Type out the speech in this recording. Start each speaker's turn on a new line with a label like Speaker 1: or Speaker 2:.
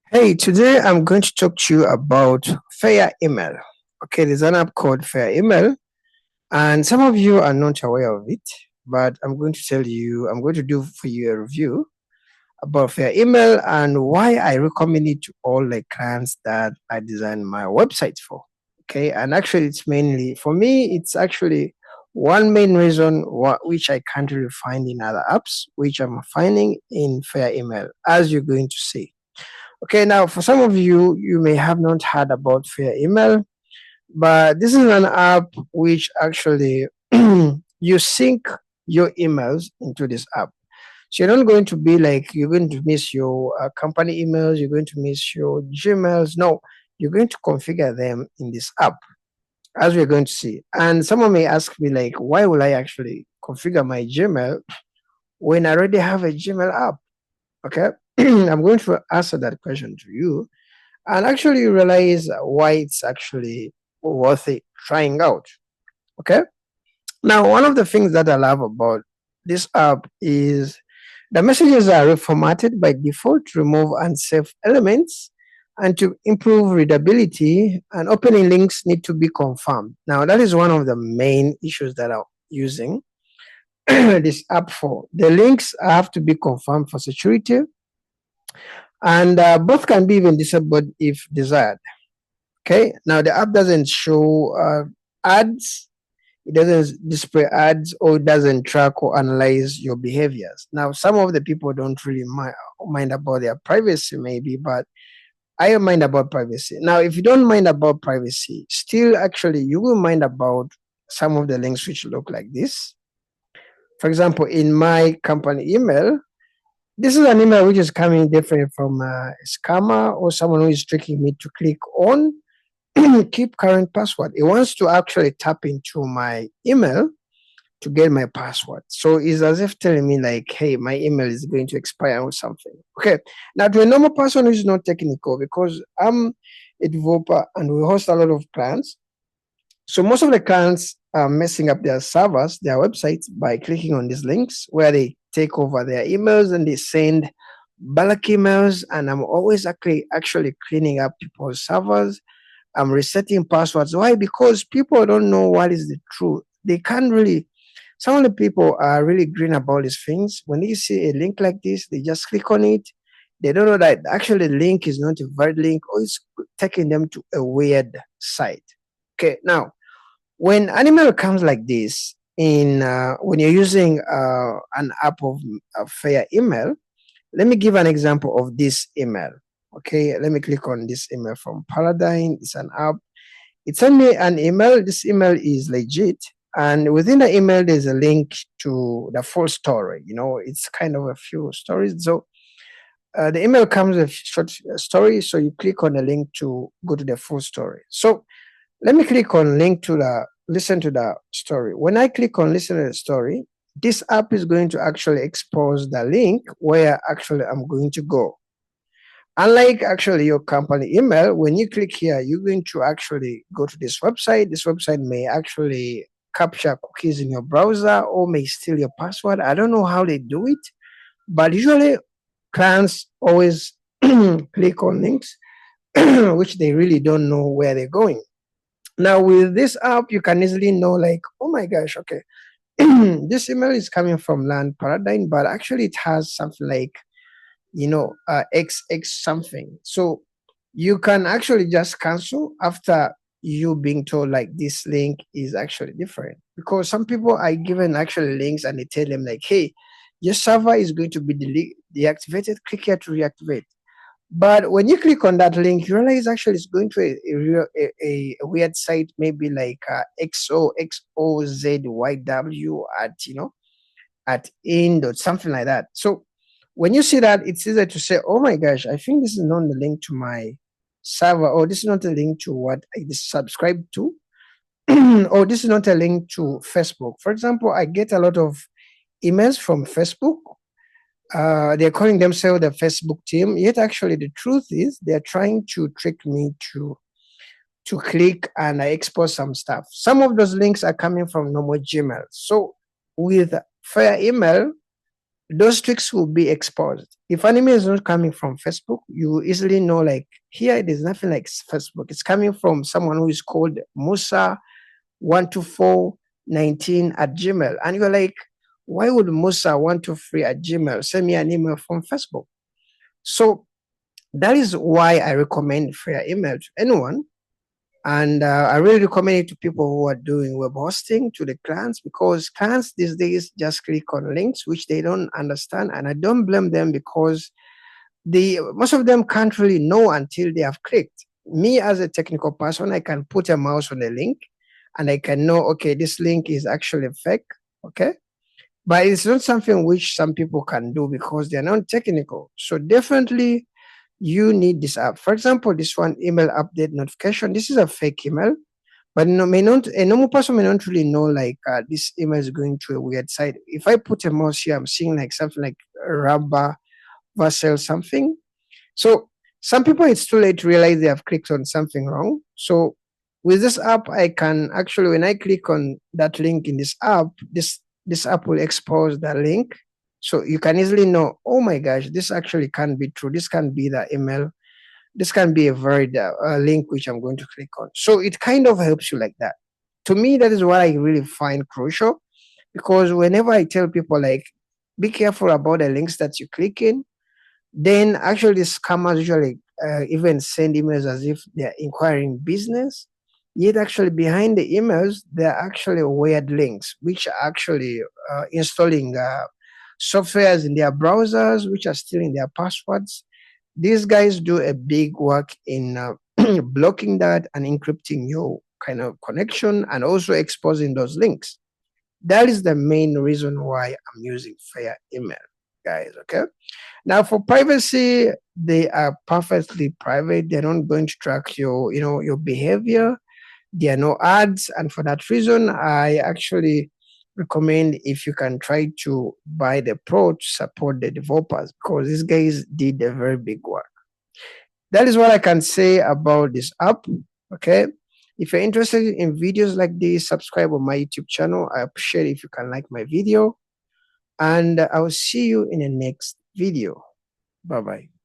Speaker 1: Hey, today I'm going to talk to you about Fair Email. Okay, there's an app called Fair Email, and some of you are not aware of it, but I'm going to do for you a review about Fair Email and why I recommend it to all the clients that I design my websites for. Okay, and actually, it's mainly for me, it's actually one main reason which I can't really find in other apps, which I'm finding in Fair Email, as you're going to see. Okay, now for some of you, you may have not heard about Fair Email, but this is an app which actually you sync your emails into this app. So you're not going to be like you're going to miss your company emails, you're going to miss your Gmails. No, you're going to configure them in this app, as we're going to see. And someone may ask me like, why will I actually configure my Gmail when I already have a Gmail app? Okay, I'm going to answer that question to you and actually realize why it's actually worth it trying out. Okay. Now, one of the things that I love about this app is the messages are reformatted by default to remove unsafe elements and to improve readability, and opening links need to be confirmed. Now, that is one of the main issues that I'm using this app for. The links have to be confirmed for security, and both can be even disabled if desired. Okay, now the app doesn't show ads, it doesn't display ads, or it doesn't track or analyze your behaviors. Now, some of the people don't really mind about their privacy, maybe, but I mind about privacy. Now, if you don't mind about privacy, still actually you will mind about some of the links which look like this. For example, in my company email, this is an email which is coming different from a scammer or someone who is tricking me to click on keep current password. It wants to actually tap into my email to get my password. So it's as if telling me like, hey, my email is going to expire or something. Okay. Now to a normal person who is not technical, because I'm a developer and we host a lot of clients. So most of the clients are messing up their servers, their websites by clicking on these links where they take over their emails and they send bulk emails. And I'm always actually cleaning up people's servers. I'm resetting passwords. Why? Because people don't know what is the truth. They can't really. Some of the people are really green about these things. When they see a link like this, they just click on it. They don't know that actually the link is not a valid link or it's taking them to a weird site. Okay, now when animal comes like this, in when you're using an app of Fair Email, let me give an example of this email. Okay, let me click on this email from Paradigm. It's an app. It sent me an email. This email is legit. And within the email, there's a link to the full story. You know, it's kind of a few stories. So the email comes with short story. So you click on the link to go to the full story. So let me click on link to the listen to the story. When I click on listen to the story, this app is going to actually expose the link where actually I'm going to go. Unlike actually your company email, when you click here, you're going to actually go to this website. This website may actually capture cookies in your browser or may steal your password. I don't know how they do it, but usually clients always click on links which they really don't know where they're going. Now, with this app, you can easily know, like, oh my gosh, okay, this email is coming from Land Paradigm, but actually it has something like, XX something. So you can actually just cancel after you being told like this link is actually different, because some people are given actually links and they tell them like, hey, your server is going to be deactivated, click here to reactivate. But when you click on that link, you realize actually it's going to a weird site, maybe like XOXOZYW at in or something like that. So when you see that, it's easier to say, oh my gosh, I think this is not the link to my server, or this is not a link to what I subscribe to, or this is not a link to Facebook. For example, I get a lot of emails from Facebook. They're calling themselves the Facebook team, yet actually the truth is they're trying to trick me to click and I export some stuff. Some of those links are coming from normal Gmail. So with Fair Email, those tricks will be exposed. If an email is not coming from Facebook, you will easily know, like, here it is nothing like Facebook. It's coming from someone who is called Musa12419 at Gmail. And you're like, why would Musa123 at Gmail send me an email from Facebook? So that is why I recommend Fair Email to anyone. And I really recommend it to people who are doing web hosting, to the clients, because clients these days just click on links which they don't understand. And I don't blame them, because most of them can't really know until they have clicked. Me as a technical person, I can put a mouse on a link and I can know, okay, this link is actually fake, okay? But it's not something which some people can do because they're not technical. So definitely you need this app. For example, this one, email update notification. This is a fake email, but a normal person may not really know, like, this email is going to a weird site. If I put a mouse here, I'm seeing like something like rubber vessel something. So some people, it's too late to realize they have clicked on something wrong. So with this app, I can actually, when I click on that link in this app, this app will expose the link. So you can easily know, oh my gosh, this actually can't be true. This can't be the email. This can be a very link which I'm going to click on. So it kind of helps you like that. To me, that is what I really find crucial, because whenever I tell people, like, be careful about the links that you click in, then actually the scammers usually even send emails as if they're inquiring business. Yet actually behind the emails, there are actually weird links, which are actually installing softwares in their browsers, which are stealing their passwords. These guys do a big work in blocking that and encrypting your kind of connection, and also exposing those links. That is the main reason why I'm using Fair Email, guys. Okay. Now, for privacy, they are perfectly private. They're not going to track your behavior. There are no ads, and for that reason, I actually recommend, if you can, try to buy the Pro to support the developers, because these guys did a very big work. That is what I can say about this app. Okay. If you're interested in videos like this, subscribe on my YouTube channel. I appreciate if you can like my video, and I will see you in the next video. Bye bye.